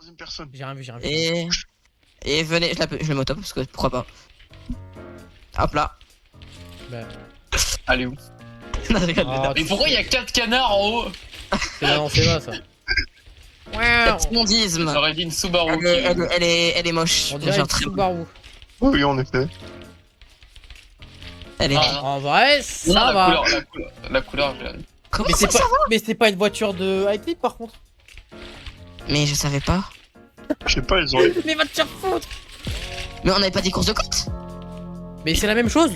troisième personne. J'ai rien vu, j'ai rien vu. Et venez, je le moto parce que pourquoi pas. Hop là. Bah, Allez où? Non, je rigole. ah, Mais pourquoi il y a 4 canards en haut? c'est la lancée bas ça. Petit mondisme. J'aurais dit une Subaru. Elle est moche. On dirait Genre une très- Subaru. Oui, en effet. Elle est. Ah, En vrai, non, ça va. la couleur, je l'aime. Comment Mais ça, c'est ça pas, mais c'est pas une voiture de Hyperlip par contre. Mais je savais pas. Je sais pas, ils ont. Mais va te faire foutre. Mais on avait pas des courses de côte. Mais c'est la même chose.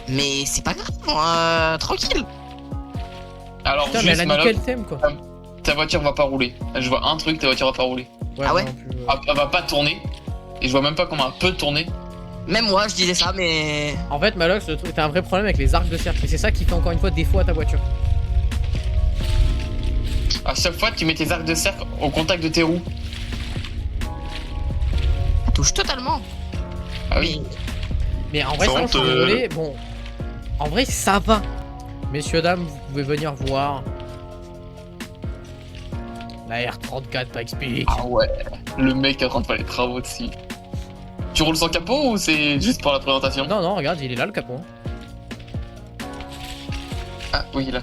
Mais c'est pas grave, tranquille. Alors, Putain, mais elle juste a Maloc, nickel thème quoi. ta voiture va pas rouler. Je vois un truc, ta voiture va pas rouler. Ouais, Ah ouais non plus, Elle va pas tourner. Et je vois même pas comment elle peut tourner. Même moi, je disais ça, mais. En fait, Malox, le truc, t'as un vrai problème avec les arcs de cercle. Et c'est ça qui fait encore une fois défaut à ta voiture. À chaque fois, tu mets tes arcs de cercle au contact de tes roues. Ça touche totalement. Ah oui. Mais en vrai, Par ça, contre, je suis désolé. Bon, en vrai, ça va. Messieurs, dames, vous pouvez venir voir la R34 Pikes-Peak. Ah ouais. Le mec est en train de faire les travaux dessus. Tu roules sans capot ou c'est juste pour la présentation? Non, non, regarde, il est là le capot. Ah oui, là.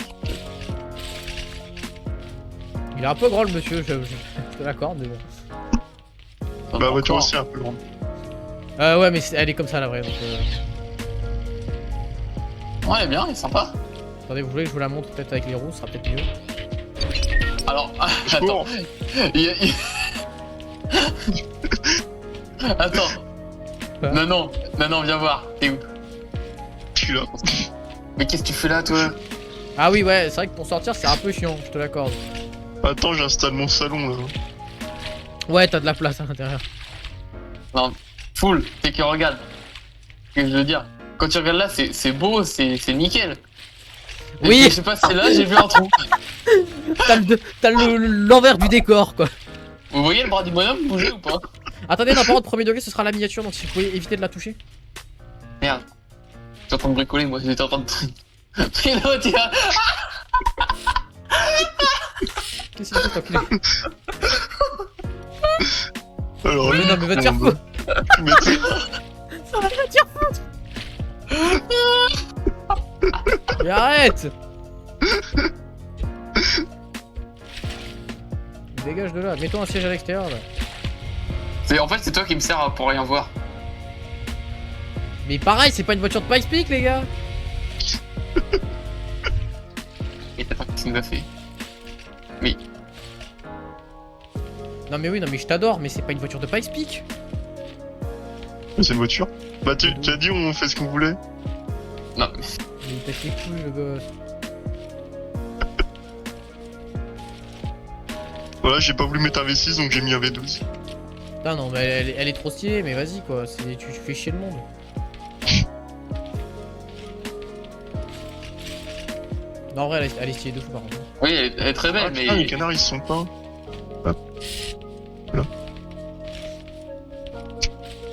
Il est un peu grand le monsieur, je te l'accorde, mais bon. Ma voiture Encore. aussi est un peu grande. Ouais, mais elle est comme ça la vraie. Donc, Ouais, elle est bien, elle est sympa. attendez, vous voulez que je vous la montre peut-être avec les roues, ce sera peut-être mieux. Alors, Je attends. cours. Attends. Quoi Non, viens voir. T'es où? Je suis là. Mais qu'est-ce que tu fais là, toi? Ah oui, ouais, c'est vrai que pour sortir, c'est un peu chiant, je te l'accorde. Attends, j'installe mon salon là. Ouais, t'as de la place à l'intérieur. Non, full, c'est que regarde. Ce que je veux dire. Quand tu regardes là, c'est beau, c'est nickel. Et Oui. puis, je sais pas, c'est là, j'ai vu un trou. T'as l'envers du décor, quoi. Vous voyez le bras du bonhomme bouger ou pas? Attendez, non, par contre, premier degré, ce sera la miniature, donc si vous pouvez éviter de la toucher. Merde. J'étais en train de bricoler, moi, j'étais en train de. Mais l'autre, il a. Qu'est-ce qu'il fait, t'enculé? Alors, Mais non, mais va te faire foutre. Mais tu sais, Ça va te faire foutre. Mais arrête. Dégage de là, mets-toi un siège à l'extérieur là. En fait, c'est toi qui me sers pour rien voir. Mais pareil, c'est pas une voiture de Pikes-Peak, les gars. Et t'as pas ce qu'il nous a fait. Oui. Non mais oui, non mais je t'adore, mais c'est pas une voiture de Pikes-Peak. c'est une voiture. Bah, tu as dit, on fait ce qu'on voulait. Non, mais. Mais il pète les couilles, le gosse. Voilà, j'ai pas voulu mettre un V6 donc j'ai mis un V12. Non, non, mais elle est trop stylée, mais vas-y quoi, tu fais chier le monde. Non, en vrai, elle est stylée de fou par contre. Oui, elle est très belle, Ah, mais. putain, les canards ils se sont pas. Hop. Là.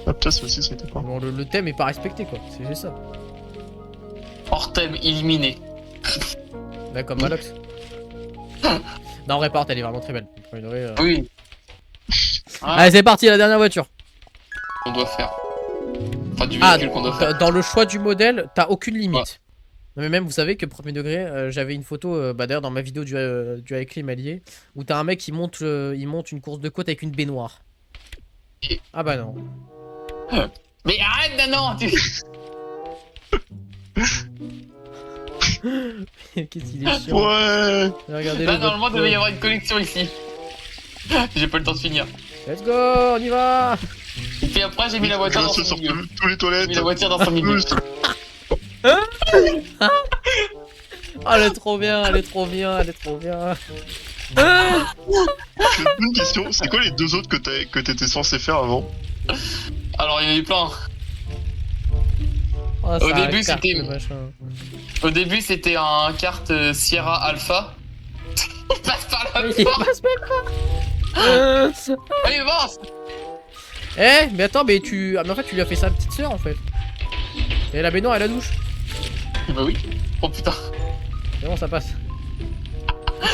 Ah putain, ça aussi c'était pas. Bon, le thème est pas respecté quoi, c'est juste ça. Hors thème éliminé. Là, comme Malox. Non, en vrai, par contre, elle est vraiment très belle. Premier degré, Oui. Ah, Allez, c'est parti, la dernière voiture. on doit faire. Enfin, du Ah, véhicule qu'on doit faire. dans le choix du modèle, t'as aucune limite. Non, mais même, vous savez que premier degré, j'avais une photo, d'ailleurs dans ma vidéo du iClim allié, où t'as un mec qui monte une course de côte avec une baignoire. Et- Ah bah non. Mais arrête, non, tu. Qu'est-ce qu'il est chiant. Ouais. Regardez Là, le normalement, il devait y avoir une connexion ici. J'ai pas le temps de finir. Let's go, on y va. Et puis après, j'ai mis la voiture dans Je son sur milieu. tous les J'ai toilettes. mis la voiture dans son milieu. Oh, elle est trop bien, elle est trop bien, elle est trop bien. J'ai une question, c'est quoi les deux autres que t'étais censé faire avant? Alors, il y en a eu plein. Oh, Au ça début, carte, c'était- le machin. Au début, c'était un kart Sierra Alpha. Il passe par là. Il passe même pas. Allez, avance. Eh, mais attends, mais ah, mais en fait, tu lui as fait sa petite sœur en fait. Et la baignoire et la douche. Bah oui. Oh putain. C'est bon, ça passe.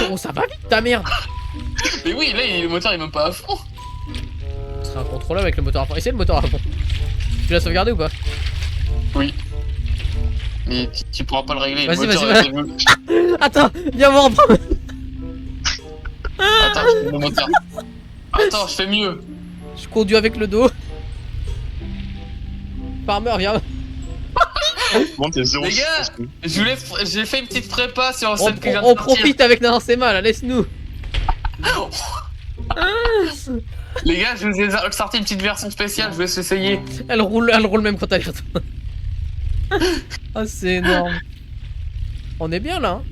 Oh, ça va vite ta merde. Mais oui, là, le moteur est même pas à fond. Ce serait incontrôlable avec le moteur à fond. Essaye le moteur à fond. Tu l'as sauvegardé ou pas? Oui. Mais tu pourras pas le régler. Vas-y, le moteur vas-y, est- Attends, viens voir en premier. Attends, je fais le moteur. Attends, je fais mieux. Je conduis avec le dos. Farmer, viens. Bon, t'es 0. Les gars, j'ai fait une petite prépa sur On, celle que je viens de on sortir. profite avec non, c'est mal, laisse-nous. Les gars, je vous ai sorti une petite version spéciale, je vais essayer. Elle roule même quand elle retourne. Ah, c'est énorme. On est bien là. Hein.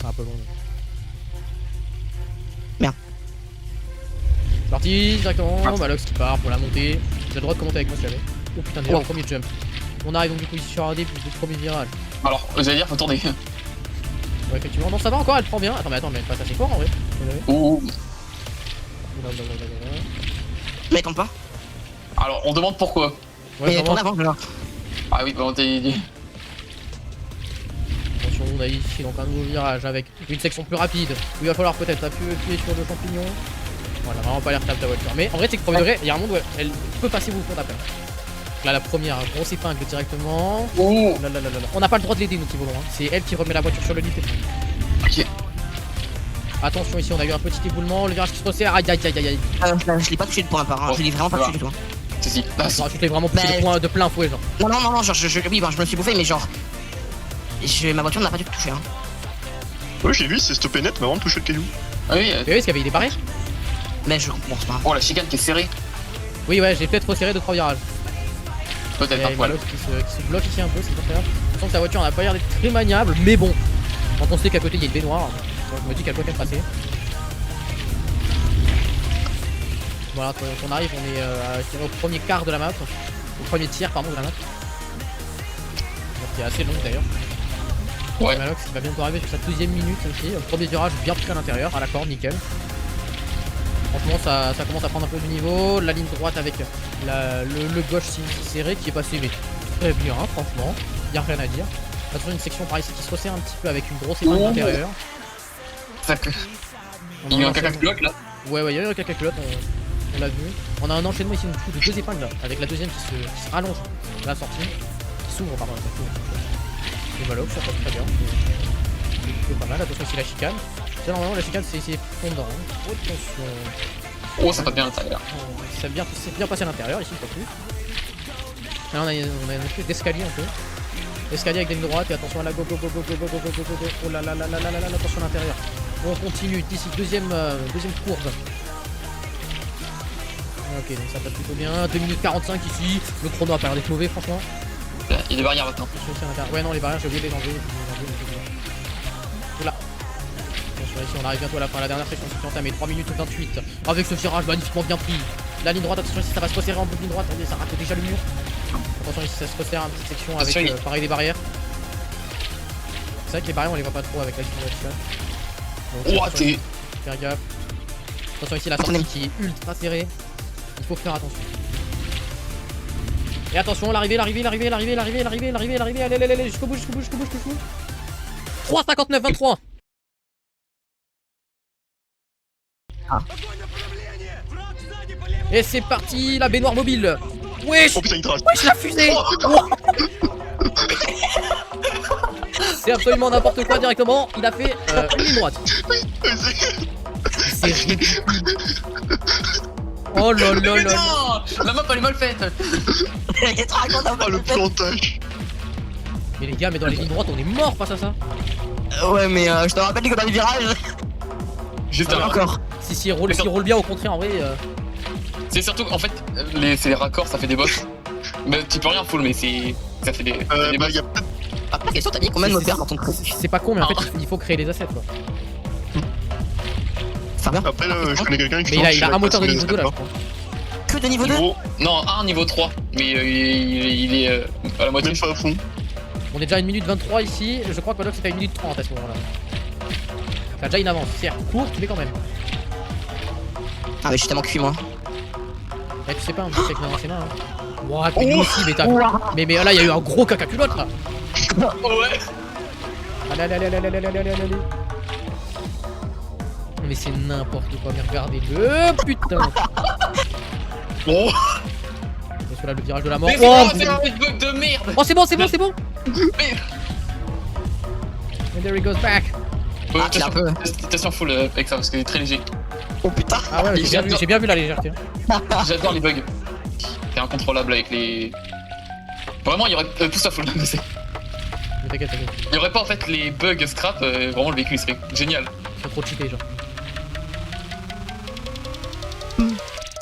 C'est un peu long. Là. Merde. C'est parti, directement. Malox qui part pour la montée. J'ai le droit de commenter avec moi si jamais. Oh putain, déjà, Oh. le premier jump. On arrive donc du coup ici sur un des premiers virages. Alors, j'allais dire, faut tourner. Ouais, effectivement. Non, ça va encore, elle prend bien. Attends, mais elle passe assez fort en vrai. Ouh. Oula, oula, oula, oula, oula. Mais tombe pas. Alors, on demande pourquoi. Ouais, Mais vraiment. tourne avant, genre. Ah oui, bah on t'a dit. Attention, on a ici donc un nouveau virage avec une section plus rapide où il va falloir peut-être appuyer sur le champignon. Voilà, vraiment pas l'air stable ta voiture. Mais en vrai, c'est que premier degré, il y a un monde où elle peut passer vous compte après. Donc là, la première, grosse épingle directement. Ouh. Là, là, là, là, là. On n'a pas le droit de l'aider, nous qui volons. Hein. C'est elle qui remet la voiture sur le lift. Ok. Attention, ici, on a eu un petit éboulement. Le virage qui se resserre. Aïe, aïe, aïe, aïe, aïe. Je l'ai pas touché de point à part, hein. Oh, Je l'ai vraiment pas voilà. touché du tout. Hein. Si, si. Là, si. Ah, tu t'es vraiment poussé Mais- le point de plein fouet, genre. Non, genre, oui, ben, je me suis bouffé, mais genre. Ma voiture n'a pas du tout touché, hein. Ouais, j'ai vu, c'est stoppé net, mais avant de toucher le caillou. Ah oui, Mais oui, parce qu'il y avait des barrières. Mais je comprends, c'est pas grave. oh la chicane qui est serrée. Oui, ouais, j'ai peut-être resserré 2-3 virages. Il Peut-être y a un une poil. Malox qui se bloque ici un peu, c'est pas très grave. Je sens que sa voiture n'a pas l'air d'être très maniable, mais bon. Quand on sait qu'à côté il y a une baignoire, donc je me dis qu'elle peut bien passer. Voilà, quand on arrive, on est je dirais, au premier quart de la map. Au premier tiers, pardon, de la map. Donc qui est assez long d'ailleurs. Ouais. Malox qui va bientôt arriver sur sa 12ème minute aussi. Premier virage bien pris à l'intérieur, à la corde, nickel. Franchement, ça commence à prendre un peu de niveau. La ligne droite avec le gauche serré qui est passé mais très bien, franchement. Y'a rien à dire. Attention, une section par ici qui se resserre un petit peu avec une grosse épingle Oh. à l'intérieur. Ça que- On Il y a a un caca bloc là. Ouais, il y a eu un caca culotte, on l'a vu. On a un enchaînement ici du coup, de deux épingles là, avec la deuxième qui se rallonge à la sortie. Qui s'ouvre, pardon. Et Malox, ça passe très bien. C'est pas mal. Attention ici la chicane. Ça, normalement, la chicane c'est fondant. Hein. Attention. Oh, ça passe bien à l'intérieur. C'est bien passé à l'intérieur ici, pas plus. Là, on a une espèce d'escalier un peu. Escalier avec des lignes droites et attention à la go go go go go go go go go go go. Oh là là là là là là là, attention à l'intérieur. On continue d'ici deuxième courbe. Ok, donc ça passe plutôt bien. 2 minutes 45 ici. Le chrono a pas l'air d'être mauvais, franchement. Il y a des barrières maintenant. Attention ici à l'intérieur. Ouais, non, les barrières, j'ai oublié de les enlever. Oula. Attention, ici, on arrive bientôt à la fin. La dernière section qui entamée. 3 minutes 28. Avec ce virage magnifiquement bien pris. La ligne droite, attention ici, ça va se resserrer en bout de ligne droite. Regardez, ça rate déjà le mur. Attention ici, ça se resserre une petite section avec Attention, pareil des barrières. C'est vrai que les barrières, on les voit pas trop avec la ligne droite. Donc, Oh, attention, t'es. faire gaffe. Attention ici, la sortie qui est ultra serrée. Il faut faire attention. Et attention, l'arrivée, allez, jusqu'au bout. 3,59, 23. Et c'est parti, la baignoire mobile. Wesh, Oh putain, il trace. wesh, la fusée. Wow. C'est absolument n'importe quoi directement. Il a fait une ligne droite. C'est ridicule. Oh là là Mais là. non, la map elle est mal faite. Qu'est-ce que tu racontes un peu Oh le plantage. Mais les gars, mais dans les lignes droites, on est mort face à ça. Ouais, mais je te rappelle que dans les virages, Juste ça va avant. encore. Si, il roule bien, au contraire, en vrai. C'est surtout en fait, c'est les raccords, ça fait des boss. Mais tu peux rien full, mais ça fait des Bah, boss. y a peut-être. Après, la question, t'as dit combien de moteurs dans ton truc? C'est pas con, mais en fait, il faut créer les assets quoi. Ça va bien. Après, je connais quelqu'un qui Mais il a un moteur de niveau 2 là, je crois. Que de niveau 2? Non, un niveau 3. Mais il est à la moitié. Même pas à fond. On est déjà à 1 minute 23 ici. Je crois que Malox est à 1 minute 30 à ce moment-là. T'as déjà une avance, certes courte, mais quand même. Ah, mais je suis tellement cuit, moi. Mais tu sais pas, un petit avec dans ses mains. Hein. Ouah, mais lui aussi, mais t'as. Mais là, il y a eu un gros caca culotte là. Ouais. Allez. Mais c'est n'importe quoi, mais regardez-le, putain. Bon, Bien sûr, là, le virage de la mort. Mais Oh, c'est un bug de merde. oh, c'est bon. Mais- And there he goes back. Ah, il a un peu. Attention full avec ça parce qu'il est très léger. Oh putain. Ah ouais, J'adore. j'ai bien vu la légèreté. Hein. J'adore les bugs. C'est incontrôlable avec les. Vraiment, il y aurait. Pousse ça full. Mais t'inquiète. Il y aurait pas en fait les bugs scrap, vraiment le véhicule serait génial. C'est trop cheaté, genre.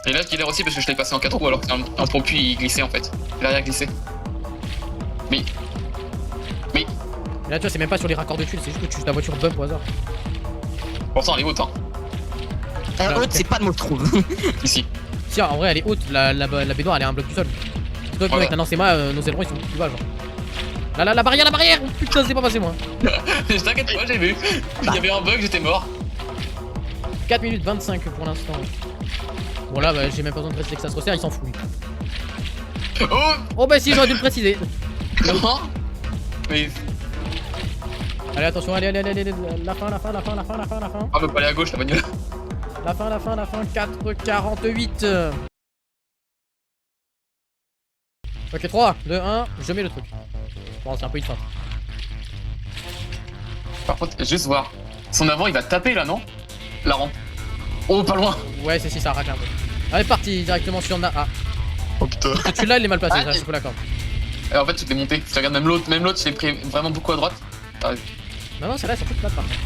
Et là, il est aussi parce que je l'ai passé en 4 roues alors que c'est un pompier il glissait en fait. L'arrière glissait. Mais. Mais là, tu vois, c'est même pas sur les raccords de tuiles, c'est juste que ta voiture bump au hasard. Pourtant, elle est haute, hein. Haute, c'est pas de mot, je trouve. Ici. Si, en vrai, elle est haute, la baignoire, elle est un bloc du sol. Toi, Voilà. avec la Nansema, nos ailerons ils sont plus bas, genre. Là, la barrière. Oh, putain, c'est pas passé, moi. Je t'inquiète pas, j'ai vu. Il y avait un bug, j'étais mort. 4 minutes 25 pour l'instant. Bon, là, bah, j'ai même pas besoin de préciser que ça se resserre, il s'en fout. Lui. Oh Oh, bah, si, j'aurais dû le préciser. non. Mais. Allez, attention, allez, la fin. Ah, peut pas aller à gauche la bagnole. La fin, 4,48. Ok, 3, 2, 1, je mets le truc. Bon, c'est un peu une feinte. Par contre, juste voir. Son avant, il va taper là, non? La rampe. Oh, pas loin. Ouais, si, ça racle un peu. Allez, parti directement sur Na. Ah, oh putain. celui-là, il est mal placé, Ah, ça, je suis d'accord. Et en fait, tu t'es monté. Tu regardes même l'autre, je l'ai pris vraiment beaucoup à droite. Ah, Non, c'est là, c'est toute plate par contre.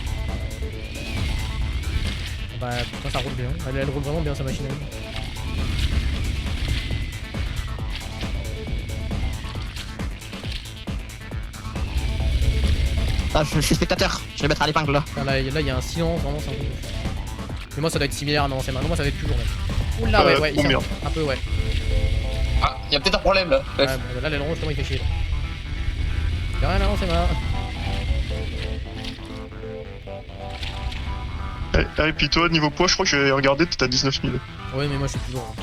Bah, putain, ça roule bien. Elle roule vraiment bien sa machine à elle. Ah, je suis spectateur, je vais mettre à l'épingle là. Enfin, là, il y a un silence, vraiment, c'est un peu. Mais moi, ça doit être similaire à c'est moi, ça va être plus lourd même. Oula, ouais, oh, c'est merde. un peu, ouais. Ah, il y a peut-être un problème là. Ouais, Bref. bon, là, l'aileron, justement, il fait chier. Là. Y'a rien, non, c'est marrant. Et puis toi, niveau poids, je crois que j'ai regardé, t'es à 19 000. Ouais, mais moi, je suis plus lourd.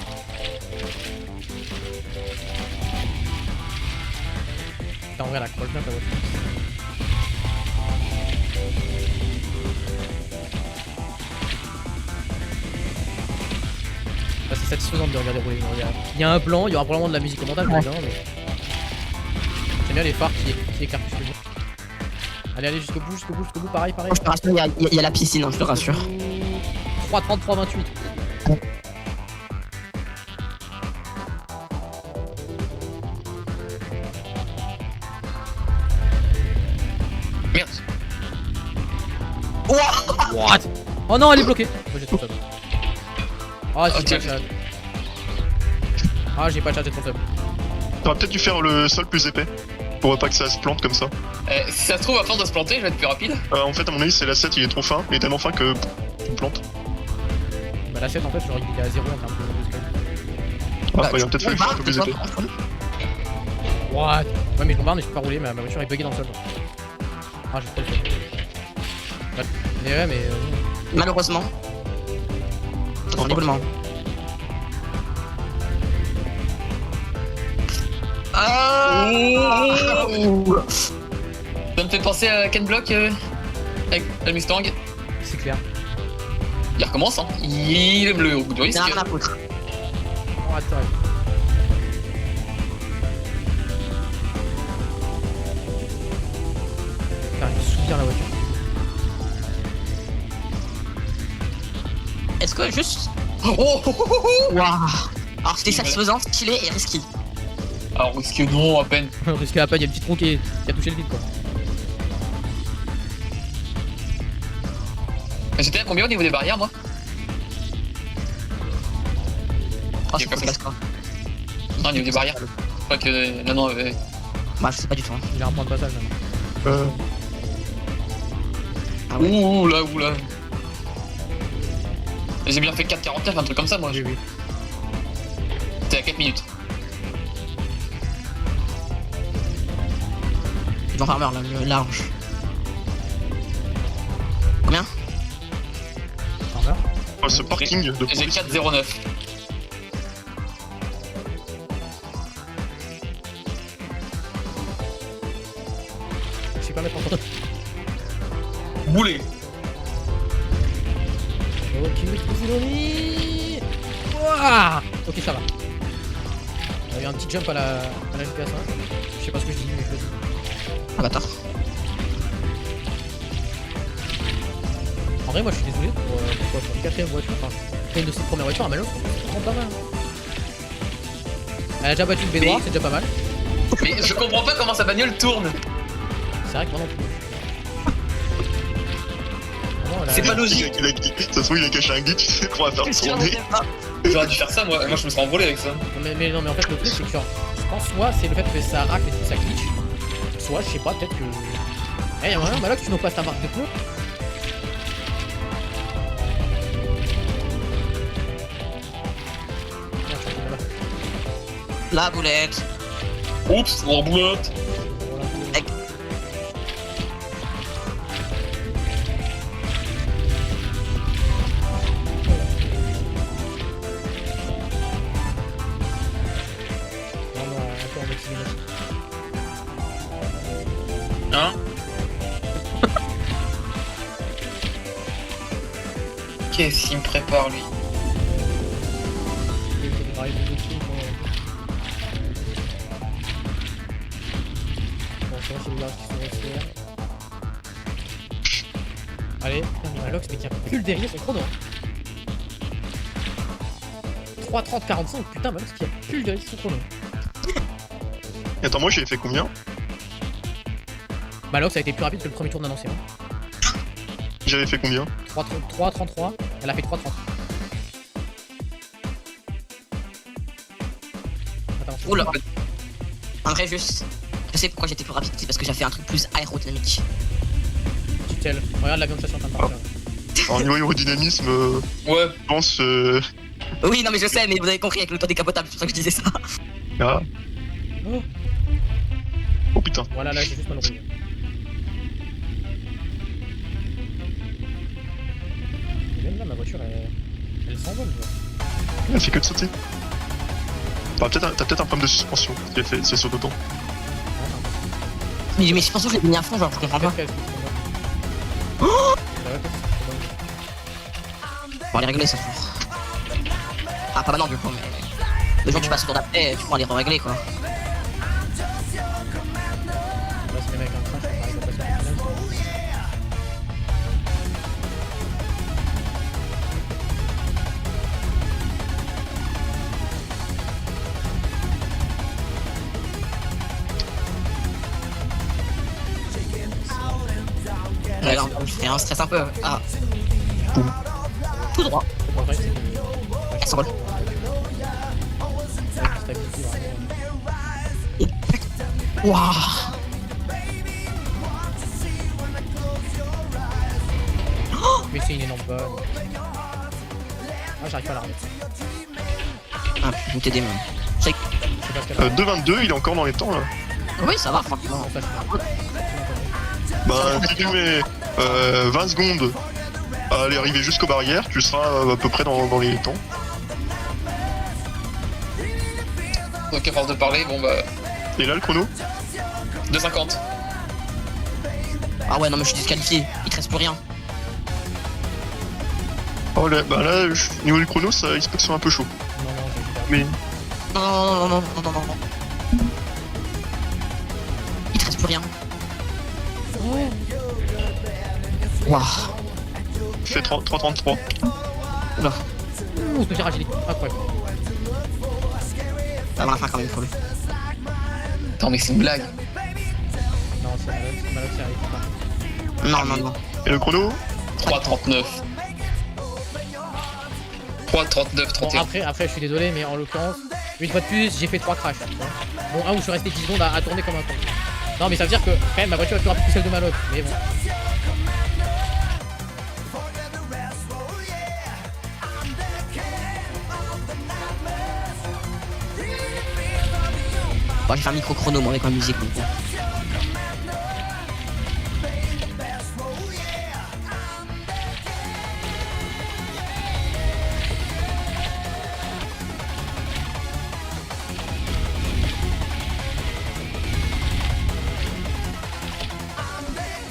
Putain, en vrai, elle accroche bien ta voiture. Bah, c'est satisfaisant de regarder rouler. Il y a un plan, il y aura probablement de la musique au montage, Ouais. évidemment, mais. J'aime bien les phares qui éclairent plus que moi. Allez, jusqu'au bout, pareil. Je te rassure, il y a la piscine, hein, je te rassure. 3, 33, 28. Merde. What? Oh non, elle est bloquée. Moi j'ai trop de Ah, Oh, j'ai tiens. pas de chat. Ah, j'ai pas de chat, j'ai trop de sub. T'aurais peut-être dû faire le sol plus épais. Pour pas que ça se plante comme ça. Si ça se trouve, à force de se planter, je vais être plus rapide. En fait, à mon avis, c'est la 7, il est trop fin. Il est tellement fin que. Il me plante. Bah, la 7 en fait, genre il est à 0 en termes de scale. Ah, il a peut-être fallu faire un peu plus épais. What? Ouais, mais je bombarde, mais je peux pas rouler, ma voiture est buggée dans le sol. Ah, j'ai trop le sub. Ouais, mais. Malheureusement. Horriblement. Ah Ça me fait penser à Ken Block avec la Mustang. C'est clair. Il recommence, hein. Il aime le goût du risque. C'est rien à foutre. Oh, attends. Putain, il souffle bien la voiture. Est-ce que juste. Oh, oh, oh, oh, oh. Waouh. Alors c'était satisfaisant, stylé et risqué. Alors, risque non, à peine. Risqué à peine, il y a une petite roue qui a touché le vide quoi. J'étais à combien au niveau des barrières, moi? Oh, J'ai c'est pas pas fait. casse quoi. Non, au niveau des barrières. Je crois que. Non, Bah, je sais pas du tout. Hein. Il a un point de passage là. Ah ouais. Ouh là, ouh là. J'ai bien fait 4,49, un truc comme ça, moi. Oui. T'es à 4 minutes. Jean Farmer, là, le large. Combien? Farmer. Oh, ce parking de J'ai police. 4,09. Boulet. Ok, Fusiloni. Ouah. Ok, ça va. Il y a eu un petit jump à la GPS 1. Je sais pas ce que je dis, mais je le dis. Ah bâtard. En vrai, moi je suis désolé pour une quatrième voiture. Enfin, c'est une de ses premières voitures à Malo. C'est vraiment pas mal. Elle a déjà battu le B-Noir, c'est déjà pas mal. Mais je comprends pas comment sa bagnole tourne. C'est vrai que moi non plus. Vraiment, elle a- C'est pas logique. Ça se trouve, il a caché un glitch, tu sais, qu'on va faire tourner. J'aurais dû faire ça, moi je me serais envolé avec ça. Mais non, mais en fait, le truc c'est que genre, je pense soit c'est le fait que ça racle et que ça glitch, soit je sais pas, peut-être que. Eh, y'a moyen, Malox, tu nous passes ta marque de pneus. Tiens, je suis en train de La boulette. Oups, en boulotte. Non, non, un peu en accélération. Hein? Qu'est-ce qu'il me prépare lui? Il fait des drives de dessus, quoi. Bon, ça va, c'est les gars qui sont restés. Allez, putain, mais Malox, mais qui a plus le derrière son chrono. 3:30:45, putain, Malox qui a plus le derrière son chrono. Et attends, moi j'ai fait combien? Malox a été plus rapide que le premier tour d'un ancien. J'avais fait combien? 3:33, elle a fait 3:30. Attends, Oula. En vrai, juste. Je sais pourquoi j'étais plus rapide, c'est parce que j'ai fait un truc plus aérodynamique. Tel. Regarde l'avion de chasse en train de partir. Alors, niveau aérodynamisme, Ouais. je pense. Oui, non, mais je sais, mais vous avez compris avec l'auto décapotable, c'est pour ça que je disais ça. Ah. Oh, Oh putain. voilà, là j'ai juste mal roulé. Et même là, ma voiture, elle s'envole. Genre. Elle fait que de sauter. T'as peut-être un problème de suspension si elle saute autant. Mais je pense que je l'ai mis à fond, genre, je comprends pas. Peut-être qu'elle se s'envole. Oh Bah ouais, peut-être qu'elle se s'envole. Bon, les régler, ça fout. Ah, pas maintenant, du coup, mais. Le jour où tu passes au tour d'après, tu prends les régler, quoi. Là, c'est les mecs en train, je sais pas, ils vont passer en finale. Ouais, non, c'est un stress un peu. Ah. Tout droit. En vrai, c'est Elle s'envole. une stabilité vraiment. Waouh. Mais c'est une énorme bonne. Ah, j'arrive pas à la remettre. Ah, je vais t'aider, même. C'est. Je sais pas ce qu'elle a. 2,22, il est encore dans les temps là. Oui, ça va, franchement. Non, ça, je sais pas. Bah, si tu mets 20 secondes à aller arriver jusqu'aux barrières, tu seras à peu près dans les temps. Donc à force de parler, bon bah. Et là, le chrono? 2,50. Ah ouais, non, mais je suis disqualifié. Il te reste plus rien. Oh là, bah là, niveau du chrono, ça, il se peut que ce soit un peu chaud. Non, non, j'ai pas. Mais Non, non, non, non, non, non, non, non. Il te reste plus rien. Waouh. il fait 3,33. Oula. Ouh, ce virage, il est incroyable. Ça va la fin quand même, faut le. Attends, mais c'est une blague. Non, c'est Malox, c'est arrivé pas. Non, non, non. Et le chrono? 3,39. 3,39, Bon, 31. après, je suis désolé, mais en l'occurrence, une fois de plus, j'ai fait 3 crashs. Tu vois. Bon, un où je suis resté 10 secondes à tourner comme un con. Non, mais ça veut dire que, quand même, ma voiture est plus rapide que celle de Malox. Mais bon. Bon, j'ai fait un micro chrono, moi, avec ma musique. Donc, bon.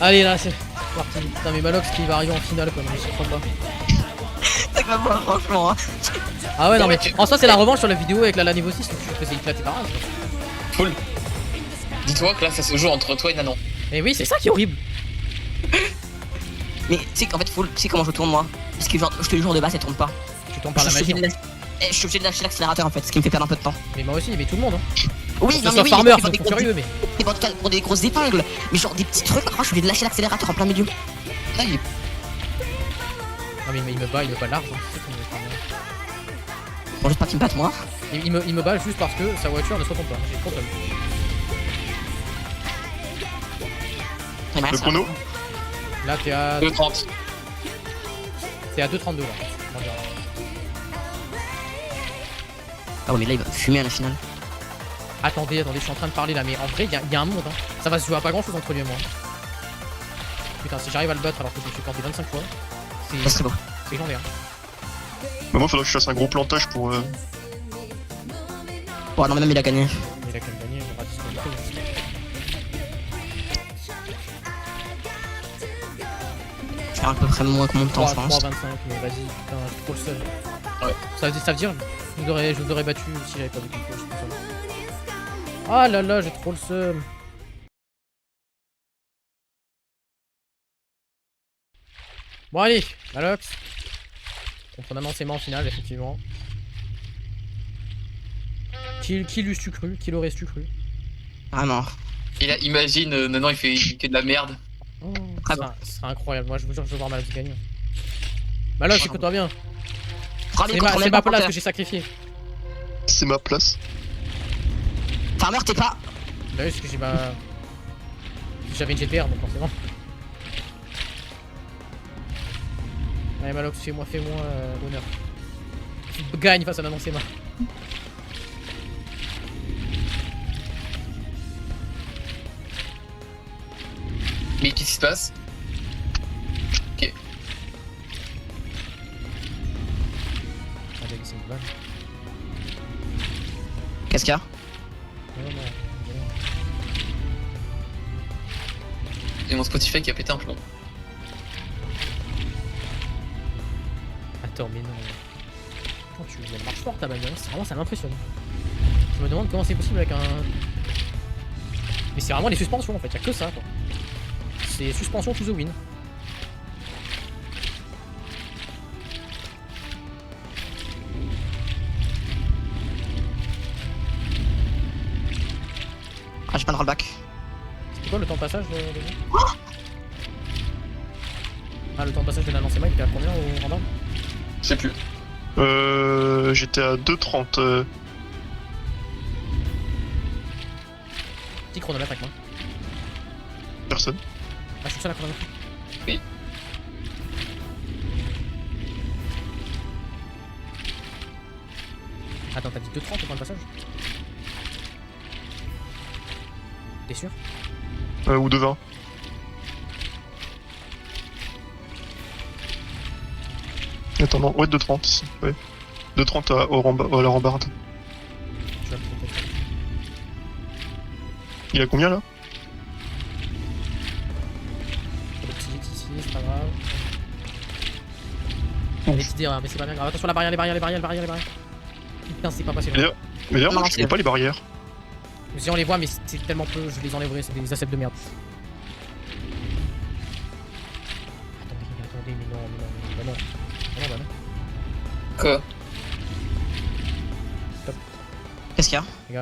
Allez, là, c'est. parti. Putain, mais Malox qui va arriver en finale, quoi. Non, je comprends pas. C'est comme moi, franchement. Hein. Ah ouais, non, mais Ouais, en soi, c'est la revanche sur la vidéo avec la niveau 6 où tu te faisais éclater par quoi. Full. Dis-toi que là, ça se joue entre toi et Nanon. Mais oui, c'est ça qui est horrible. Mais tu sais qu'en fait, Full, tu sais comment je tourne moi? Parce que genre, je te jure de base, elle tourne pas. Tu tombes par la Je suis magie. obligé de je suis obligé de lâcher l'accélérateur en fait, ce qui me fait perdre un peu de temps. Mais moi aussi, mais tout le monde, hein. Oui, Que non ce mais soit oui, Farmer, c'est ils sont furieux, mais. pour des grosses épingles. Mais genre des petits trucs, parfois je suis obligé de lâcher l'accélérateur en plein milieu. Là, il est... Non, mais il me bat large. Hein. C'est ça qui me fait mal. Bon, j'espère qu'il me batte moi. Il me bat juste parce que sa voiture ne se retourne pas. J'ai trop peur. Il me Le reste chrono? Là, t'es à 2,30. 2,32 là. On va dire. Ah ouais, mais là il va fumer à la finale. Attendez, je suis en train de parler là, mais en vrai, il y a un monde. Hein. Ça va se jouer à pas grand chose entre lui et moi. Putain, si j'arrive à le battre alors que je me suis planté 25 fois, Ça serait beau. c'est légendaire. Bah, moi, faudrait que je fasse un gros plantage pour. Bon, non, mais même il a gagné. Mais il a quand même gagné, il aura disqualifié. Faire à peu près moins que mon temps, je 3, pense. 3, 25, mais vas-y, putain, je suis trop le seul. Ouais. Ça veut dire, je vous aurais battu si j'avais pas vu quelque chose. Ah là là, j'ai trop le seum. Bon allez, Malox. Contre Nanon Sema en finale, effectivement. Qui l'eusses-tu cru? Qui l'aurais-tu cru? Vraiment. Et là, imagine, Nanon, il fait que de la merde. Oh, Très ce sera incroyable, moi je vous jure que je veux voir Malox gagner. Malox, écoute-toi bien. Rallye C'est contre ma même place porteur. que j'ai sacrifiée. C'est ma place. Farmer, t'es pas. Bah oui, parce que j'ai ma... J'avais une GTR, donc forcément. Allez Malox, fais-moi honneur. Tu gagnes face à Nanon Sema. Mais qu'est-ce qui se passe? Ok. Attendez, c'est une balle. Qu'est-ce qu'il y a? Non, non, non. C'est mon Spotify qui a pété un plomb. Attends, mais non. Quand elle marche fort ta bagnole, vraiment ça m'impressionne. Je me demande comment c'est possible avec un... Mais c'est vraiment les suspensions en fait, y'a que ça quoi. C'est suspension to the win. Ah, j'ai pas de rollback. C'est quoi le temps de passage de... Ah, le temps de passage de Nanon Sema, il était à combien au random? Je sais plus. J'étais à 2,30. Petit chronomètre avec moi. Personne. Ah, je suis seul à chronomètre. Oui. Attends, t'as dit 2,30 au point de passage? T'es sûr? Ou 2,20. Attends, non, ouais, 2,30. Ouais. 2,30 à la rambarde. Je vais me tromper. Il a combien là? Le petit ici, c'est pas grave. Il est idée, hein, mais c'est pas bien grave. Attention, la barrière, les barrières. Putain, c'est pas passé loin. D'ailleurs, mais d'ailleurs, moi Non, je connais pas les barrières. Si on les voit, mais c'est tellement peu, je les enlèverai, c'est des assets de merde. Attendez, mais non. Bah non. Quoi? Qu'est-ce qu'il y a? Les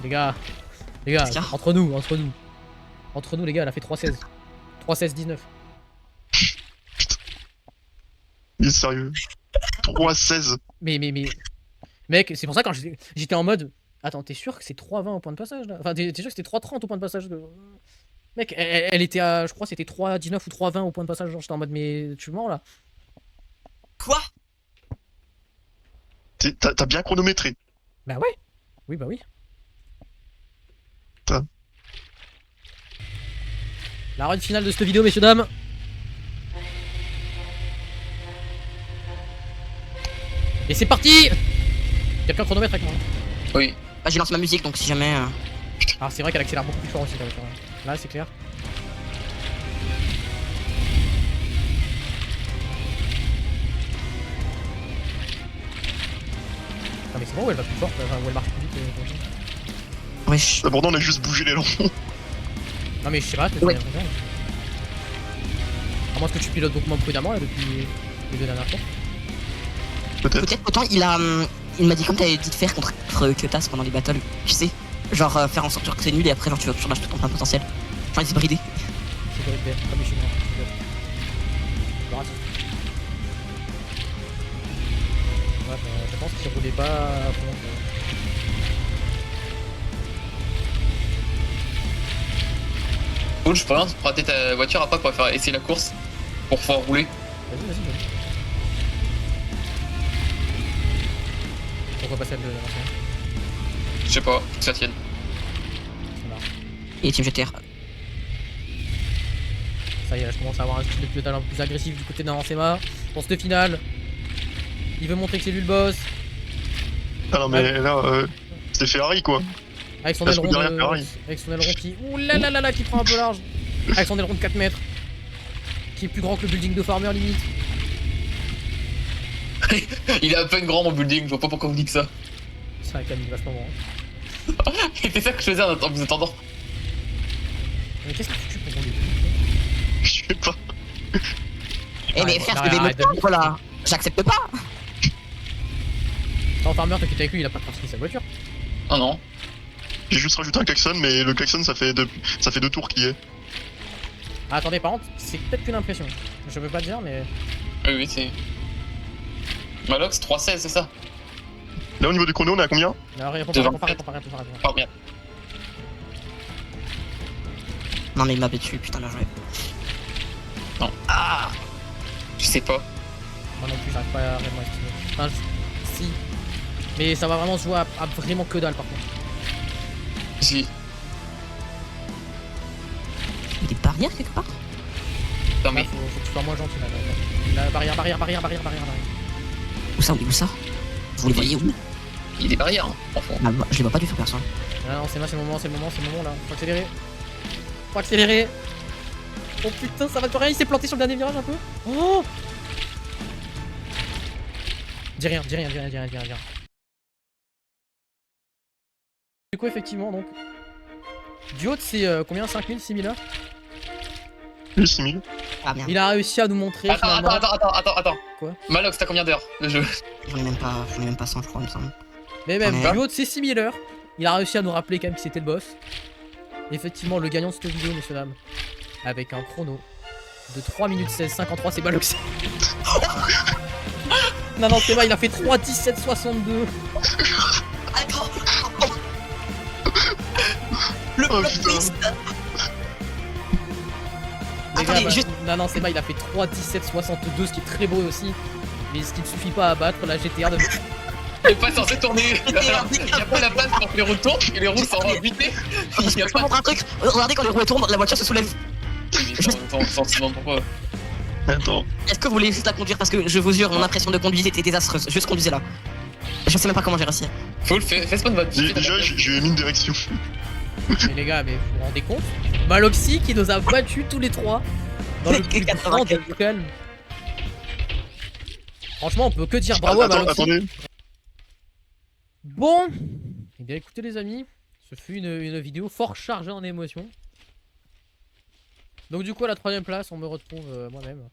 gars, Qu'est-ce qu'il y a entre nous les gars, elle a fait 3,16. 3,16-19. Il est sérieux. 3,16. Mais, mec, c'est pour ça quand j'étais en mode, attends, t'es sûr que c'est 3,20 au point de passage là? Enfin, t'es sûr que c'était 3,30 au point de passage de... Mec, elle était à, je crois c'était 3,19 ou 3,20 au point de passage, genre j'étais en mode, mais tu mens là? Quoi? T'as bien chronométré. Bah ouais. Oui, bah oui. Putain. La run finale de cette vidéo, messieurs, dames. Et c'est parti. Quelqu'un chronomètre avec moi? Oui. Bah, j'ai lancé ma musique donc si jamais. Alors c'est vrai qu'elle accélère beaucoup plus fort aussi. Là c'est clair. C'est bon où elle va plus forte, enfin où elle marche plus vite. Wesh. Pourtant, on a juste bougé les longs. Non mais je sais pas, peut-être. Ouais. À moins que tu pilotes beaucoup moins prudemment là depuis les 2 dernières fois. Peut-être. Peut-être autant il m'a dit comme t'avais dit de faire contre Kyotas pendant les battles, tu sais. Genre faire en sorte que c'est nul et après genre tu lâches tout ton plein potentiel. Genre les hybrider. C'est vrai, comme les Chinois. Le raciste. Ouais, bah, je pense qu'il roulait pas à fond. Cool, je peux rien prêter ta voiture après pour faire essayer la course. Pour pouvoir rouler. Vas-y. Pourquoi pas celle de l'ancien? Je sais pas, que ça tienne. Ça marche. Et Team GTR. Ça y est, là, je commence à avoir un style de pilotage un peu plus agressif du côté d'un Lancema. Pour cette finale, il veut montrer que c'est lui le boss. Ah non, mais là, c'est Ferrari quoi. Avec son Parce aileron que derrière Ferrari. avec son aileron qui... Ouh là là là là, qui prend un peu large. Avec son aileron de 4 mètres. Qui est plus grand que le building de Farmer limite. Il est à peine grand mon building, je vois pas pourquoi vous dites ça. C'est un camion vachement grand. C'est ça que je faisais en vous attendant. Mais qu'est-ce que tu tues pour ton début? Je sais pas. Eh mais Arrête, frère, arrête, je vais arrête me de- voilà. J'accepte pas. Non, Farmer, t'inquiète avec lui, il a pas construit sa voiture. Oh non. J'ai juste rajouté un klaxon, mais le klaxon ça fait 2 tours qu'il est. Ah, attendez, par contre, c'est peut-être qu'une impression. Je veux pas dire, mais. Oui, c'est. Malox 3.16, c'est ça. Là au niveau du chrono, on est à combien? Non, réponds Devant. pas. Oh merde. Non mais il m'a battu, putain bien joué. Je sais pas. Moi non plus, j'arrive pas à réellement estimer. Enfin, si. Mais ça va vraiment se jouer à vraiment que dalle par contre. J'ai. Il y a des barrières quelque part? Non Là, mais. faut que tu sois moins gentil là. La barrière. Où ça? Où ça? Vous les voyez où? Il y a des barrières, hein, enfant. Ah, je les vois pas du tout personne. Ah non, c'est le moment là. Faut accélérer. Oh putain, ça va te rien, il s'est planté sur le dernier virage un peu. Oh! Dis rien. Du coup, effectivement, donc. Du haut, c'est combien? 5000, 6000 heures? Oui, 6000. Ah merde, Il a réussi à nous montrer. Attends. finalement- Quoi? Malox, t'as combien d'heures de jeu? j'en ai même pas 100 je crois il me semble. Mais même, Ouais. du haut, c'est 6000 heures. Il a réussi à nous rappeler quand même que c'était le boss. Effectivement, le gagnant de cette vidéo, messieurs dames, avec un chrono de 3 minutes 16 53, c'est Balox. non, c'est vrai, il a fait 3 17 62. Attends. Le Oh, plot putain. twist. Les Attendez, gars, juste- non, c'est vrai, il a fait 3 17 62, ce qui est très beau aussi. Mais ce qui ne suffit pas à battre la GTR de. Il est pas censé tourner. Il y a pas la place pour que les roues tournent et les roues sont vite. Il y a Je te pas. montre un truc. Regardez quand les roues tournent, la voiture se soulève. Attends, pourquoi? Attends. Est-ce que vous voulez juste la conduire? Parce que je vous jure, mon impression de conduite était désastreuse. Juste conduisez là. Je sais même pas comment j'ai réussi. Full, fais ce bonne Déjà, j'ai mis une direction. Mais les gars, mais vous vous rendez compte? Maloxy qui nous a battus tous les trois dans le plus grand du calme. Franchement, on peut que dire bravo à Attends, Maloxy. attendez. Bon, eh bien écoutez les amis, ce fut une vidéo fort chargée en émotions. Donc du coup à la 3ème place, on me retrouve moi-même.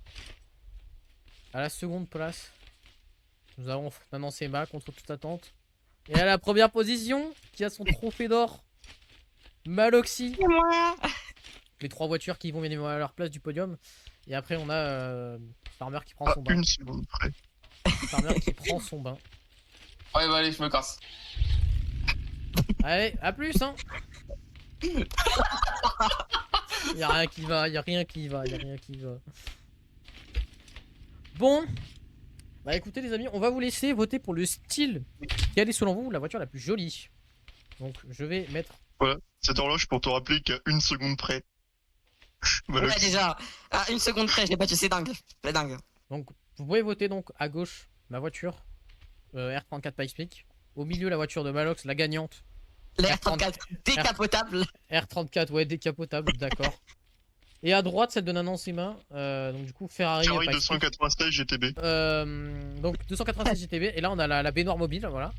À la 2ème place, nous avons Nanan Sema contre toute attente. Et à la 1ère position, qui a son trophée d'or, Maloxy. Les 3 voitures qui vont venir à leur place du podium. Et après on a Farmer qui prend À son bain. 1 seconde près. Farmer qui prend son bain. Ouais, bah allez, je me casse. Allez, à plus hein. Y'a rien qui va, y'a rien qui va. Bon. Bah écoutez les amis, on va vous laisser voter pour le style. Quelle est selon vous la voiture la plus jolie? Donc je vais mettre... Voilà, cette horloge pour te rappeler qu'à 1 seconde près. Voilà. Ouais, déjà. À 1 seconde près, je l'ai battu, c'est dingue. C'est dingue. Donc vous pouvez voter donc à gauche ma voiture R34 Pikespeak. Au milieu la voiture de Malox, la gagnante. La R34 décapotable. R34, ouais, décapotable, d'accord. Et à droite, celle de Nanan Sema. Donc du coup, Ferrari Ferrari Pikespeak. 296 GTB. Donc 296 GTB. Et là, on a la baignoire mobile, voilà.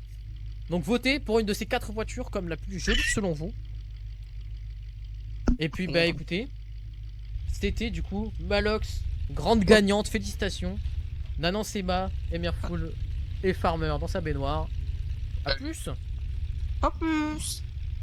Donc votez pour une de ces 4 voitures comme la plus jolie selon vous. Et puis bah écoutez, c'était du coup Malox, grande gagnante, félicitations. Nanan Seba, Emirful et Farmer dans sa baignoire. A plus. En plus.